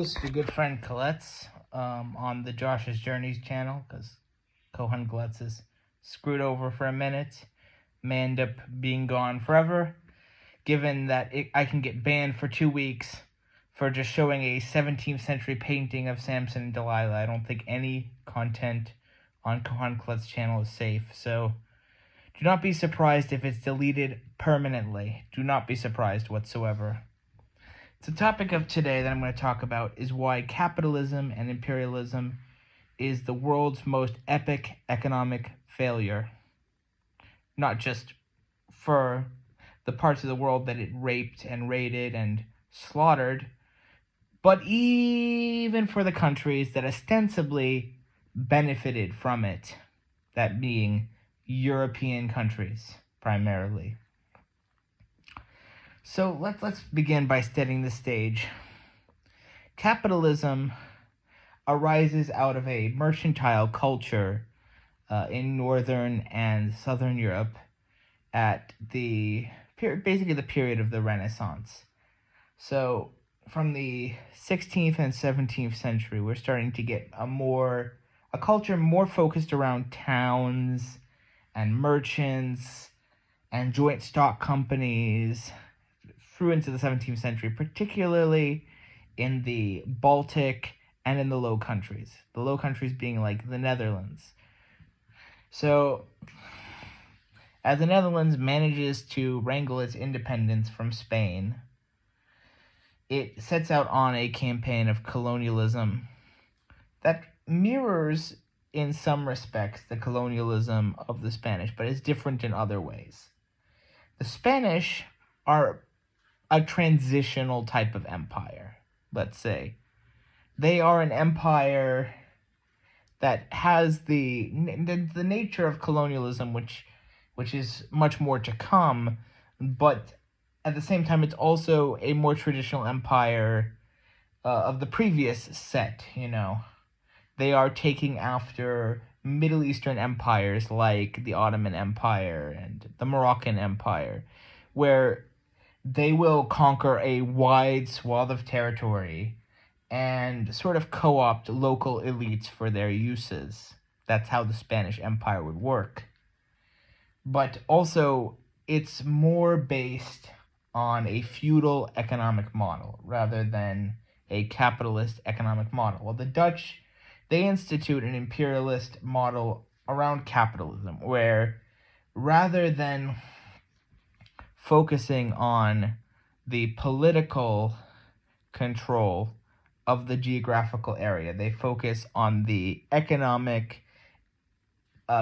To good friend Colette's on the Josh's Journeys channel because Kohan Colette's is screwed over for a minute. May end up being gone forever, given that I can get banned for 2 weeks for just showing a 17th century painting of Samson and Delilah. I don't think any content on Kohan Colette's channel is safe, so do not be surprised if it's deleted permanently. Do not be surprised whatsoever. The topic of today that I'm going to talk about is why capitalism and imperialism is the world's most epic economic failure. Not just for the parts of the world that it raped and raided and slaughtered, but even for the countries that ostensibly benefited from it, that being European countries primarily. So let's begin by setting the stage. Capitalism arises out of a mercantile culture in northern and southern Europe at basically the period of the Renaissance. So from the 16th and 17th century, we're starting to get a culture more focused around towns and merchants and joint stock companies through into the 17th century, particularly in the Baltic and in the Low Countries. The Low Countries being like the Netherlands. So, as the Netherlands manages to wrangle its independence from Spain, it sets out on a campaign of colonialism that mirrors, in some respects, the colonialism of the Spanish, but is different in other ways. The Spanish are a transitional type of empire, let's say. They are an empire that has the nature of colonialism, which is much more to come, but at the same time, it's also a more traditional empire of the previous set, They are taking after Middle Eastern empires like the Ottoman Empire and the Moroccan Empire, where they will conquer a wide swath of territory and sort of co-opt local elites for their uses. That's how the Spanish Empire would work. But also, it's more based on a feudal economic model rather than a capitalist economic model. Well, the Dutch, they institute an imperialist model around capitalism, where rather than focusing on the political control of the geographical area, they focus on the economic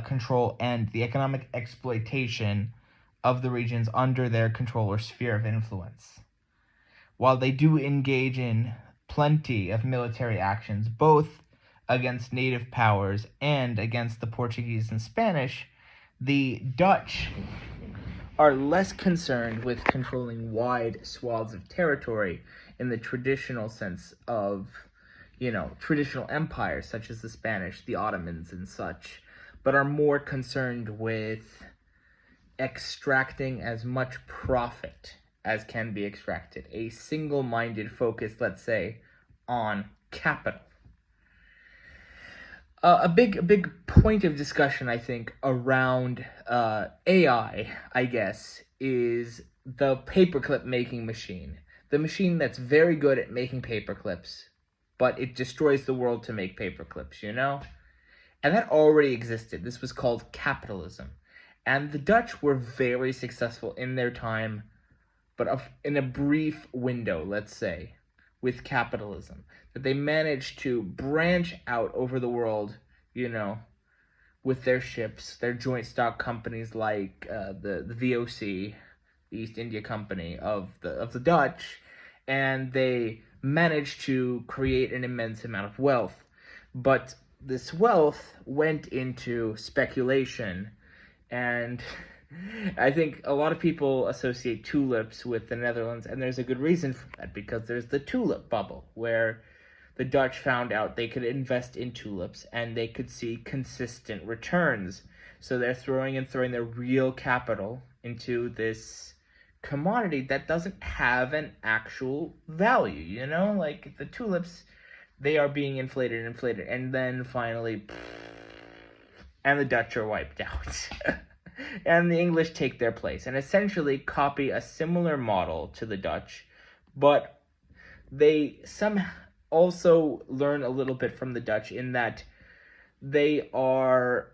control and the economic exploitation of the regions under their control or sphere of influence. While they do engage in plenty of military actions, both against native powers and against the Portuguese and Spanish, the Dutch are less concerned with controlling wide swaths of territory in the traditional sense of, traditional empires such as the Spanish, the Ottomans, and such, but are more concerned with extracting as much profit as can be extracted. A single-minded focus, let's say, on capital. A big point of discussion, I think, around AI, I guess, is the paperclip making machine. The machine that's very good at making paperclips, but it destroys the world to make paperclips, And that already existed. This was called capitalism. And the Dutch were very successful in their time, but in a brief window, let's say, with capitalism, that they managed to branch out over the world, with their ships, their joint stock companies like the VOC, the East India Company of the Dutch, and they managed to create an immense amount of wealth. But this wealth went into speculation, and I think a lot of people associate tulips with the Netherlands, and there's a good reason for that, because there's the tulip bubble, where the Dutch found out they could invest in tulips, and they could see consistent returns. So they're throwing their real capital into this commodity that doesn't have an actual value, you know? Like the tulips, they are being inflated, and then finally, and the Dutch are wiped out. And the English take their place and essentially copy a similar model to the Dutch, but they somehow also learn a little bit from the Dutch in that they are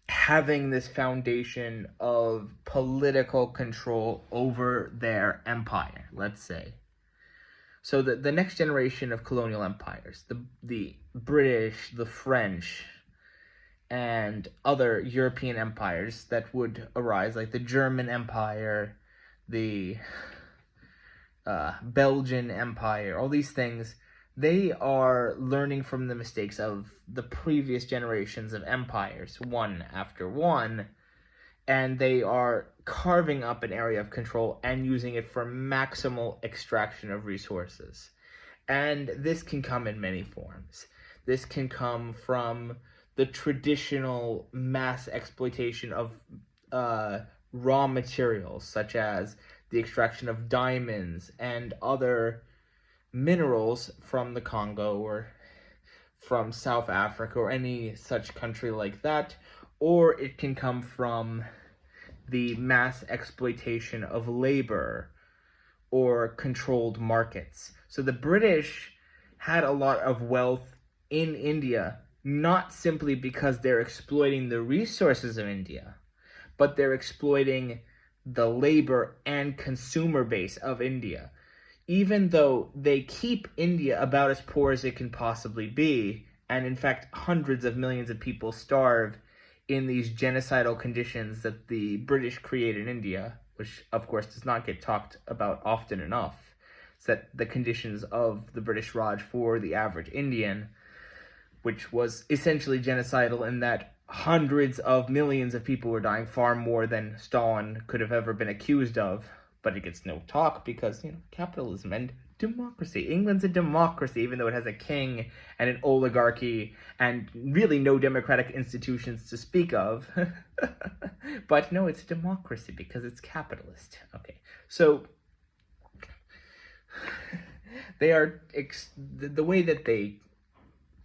having this foundation of political control over their empire, let's say. So the next generation of colonial empires, the British, the French, and other European empires that would arise, like the German Empire, the Belgian Empire, all these things, they are learning from the mistakes of the previous generations of empires, one after one, and they are carving up an area of control and using it for maximal extraction of resources. And this can come in many forms. This can come from the traditional mass exploitation of raw materials, such as the extraction of diamonds and other minerals from the Congo or from South Africa or any such country like that, or it can come from the mass exploitation of labor or controlled markets. So the British had a lot of wealth in India, not simply because they're exploiting the resources of India, but they're exploiting the labor and consumer base of India. Even though they keep India about as poor as it can possibly be, and in fact hundreds of millions of people starve in these genocidal conditions that the British create in India, which of course does not get talked about often enough, is that the conditions of the British Raj for the average Indian, which was essentially genocidal in that hundreds of millions of people were dying, far more than Stalin could have ever been accused of. But it gets no talk because, capitalism and democracy. England's a democracy, even though it has a king and an oligarchy and really no democratic institutions to speak of. But no, it's a democracy because it's capitalist. Okay, so they are the way that they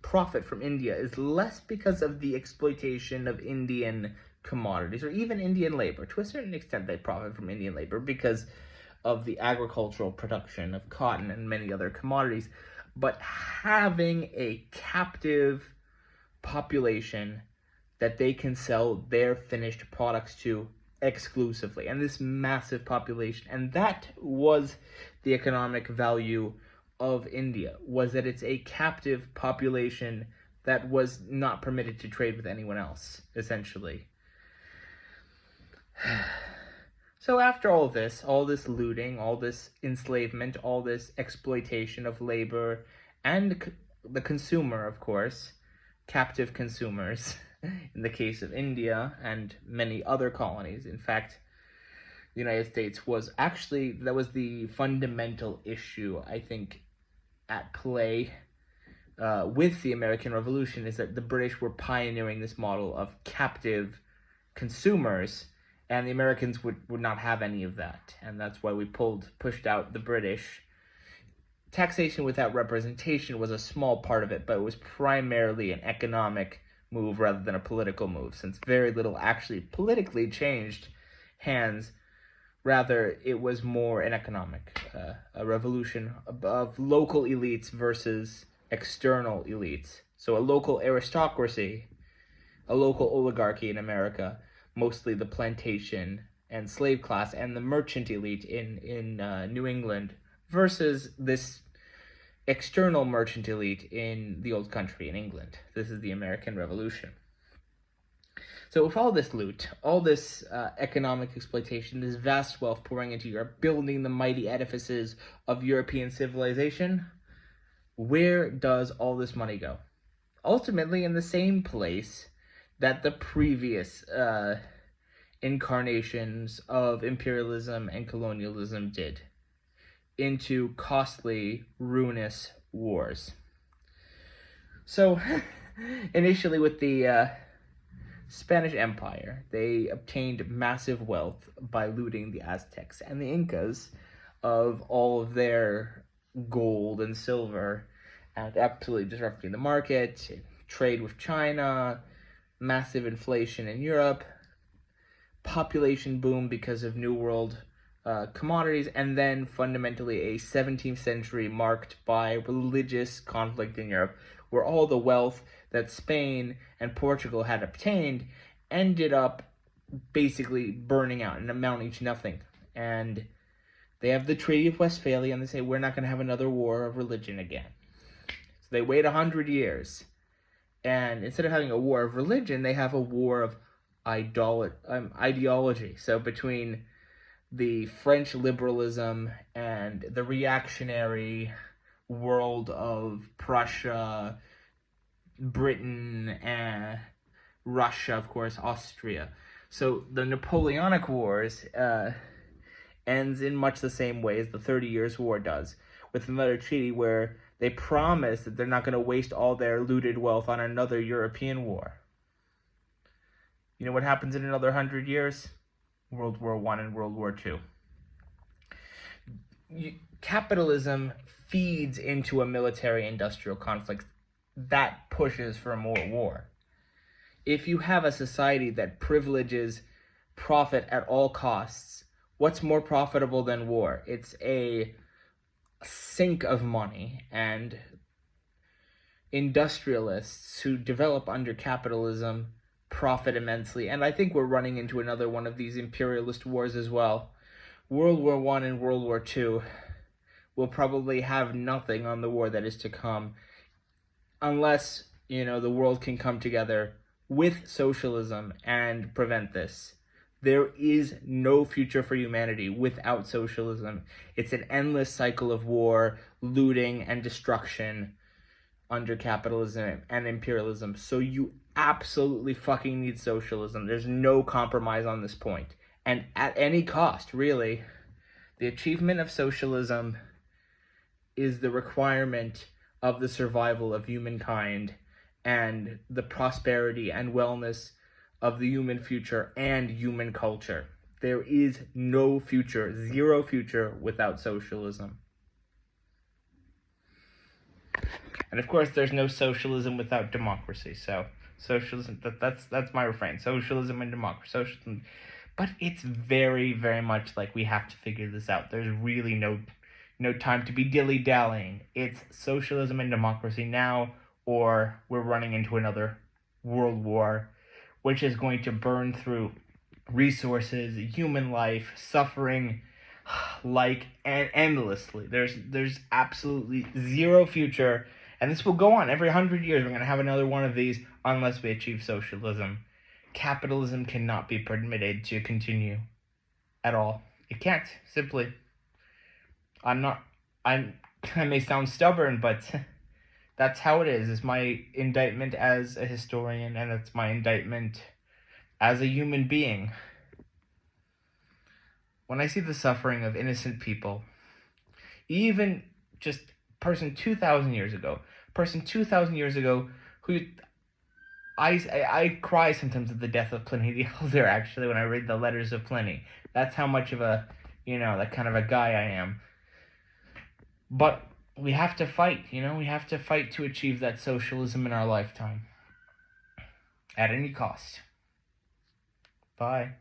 profit from India is less because of the exploitation of Indian commodities or even Indian labor. To a certain extent, they profit from Indian labor because of the agricultural production of cotton and many other commodities. But having a captive population that they can sell their finished products to exclusively, and this massive population, and that was the economic value of India, was that it's a captive population that was not permitted to trade with anyone else, essentially. So after all this looting, all this enslavement, all this exploitation of labor, and the consumer, of course, captive consumers, in the case of India and many other colonies. In fact, the United States was actually, that was the fundamental issue, I think, at play with the American Revolution, is that the British were pioneering this model of captive consumers, and the Americans would not have any of that. And that's why we pushed out the British. Taxation without representation was a small part of it, but it was primarily an economic move rather than a political move, since very little actually politically changed hands. Rather, it was more an economic, a revolution of local elites versus external elites. So a local aristocracy, a local oligarchy in America, mostly the plantation and slave class and the merchant elite in New England, versus this external merchant elite in the old country in England. This is the American Revolution. So with all this loot, all this economic exploitation, this vast wealth pouring into Europe, building the mighty edifices of European civilization, where does all this money go? Ultimately, in the same place that the previous incarnations of imperialism and colonialism did, into costly, ruinous wars. So, initially with the Spanish Empire. They obtained massive wealth by looting the Aztecs and the Incas of all of their gold and silver, and absolutely disrupting the market, trade with China, massive inflation in Europe, population boom because of New World commodities, and then fundamentally a 17th century marked by religious conflict in Europe, where all the wealth that Spain and Portugal had obtained ended up basically burning out and amounting to nothing. And they have the Treaty of Westphalia, and they say, we're not going to have another war of religion again. So they wait 100 years, and instead of having a war of religion, they have a war of ideology. So between the French liberalism and the reactionary world of Prussia, Britain, and Russia, of course, Austria. So the Napoleonic Wars ends in much the same way as the 30 Years' War does, with another treaty where they promise that they're not going to waste all their looted wealth on another European war. You know what happens in another 100 years? World War I and World War II. Capitalism feeds into a military-industrial conflict that pushes for more war. If you have a society that privileges profit at all costs, what's more profitable than war? It's a sink of money, and industrialists who develop under capitalism profit immensely. And I think we're running into another one of these imperialist wars as well. World War I and World War II will probably have nothing on the war that is to come, unless, the world can come together with socialism and prevent this. There is no future for humanity without socialism. It's an endless cycle of war, looting, and destruction under capitalism and imperialism. So you absolutely fucking need socialism. There's no compromise on this point. And at any cost, really, the achievement of socialism is the requirement of the survival of humankind and the prosperity and wellness of the human future and human culture. There is no future, zero future, without socialism. And of course, there's no socialism without democracy. So socialism, that's my refrain. Socialism and democracy. Socialism. But it's very, very much like we have to figure this out. There's really no time to be dilly-dallying. It's socialism and democracy now, or we're running into another world war, which is going to burn through resources, human life, suffering, and endlessly. There's absolutely zero future, and this will go on every 100 years. We're going to have another one of these unless we achieve socialism. Capitalism cannot be permitted to continue at all. It can't, simply. I may sound stubborn, but that's how it is. It's my indictment as a historian, and it's my indictment as a human being. When I see the suffering of innocent people, even just person 2,000 years ago, who I cry sometimes at the death of Pliny the Elder, actually, when I read the letters of Pliny. That's how much of a, that kind of a guy I am. But we have to fight, we have to fight to achieve that socialism in our lifetime. At any cost. Bye.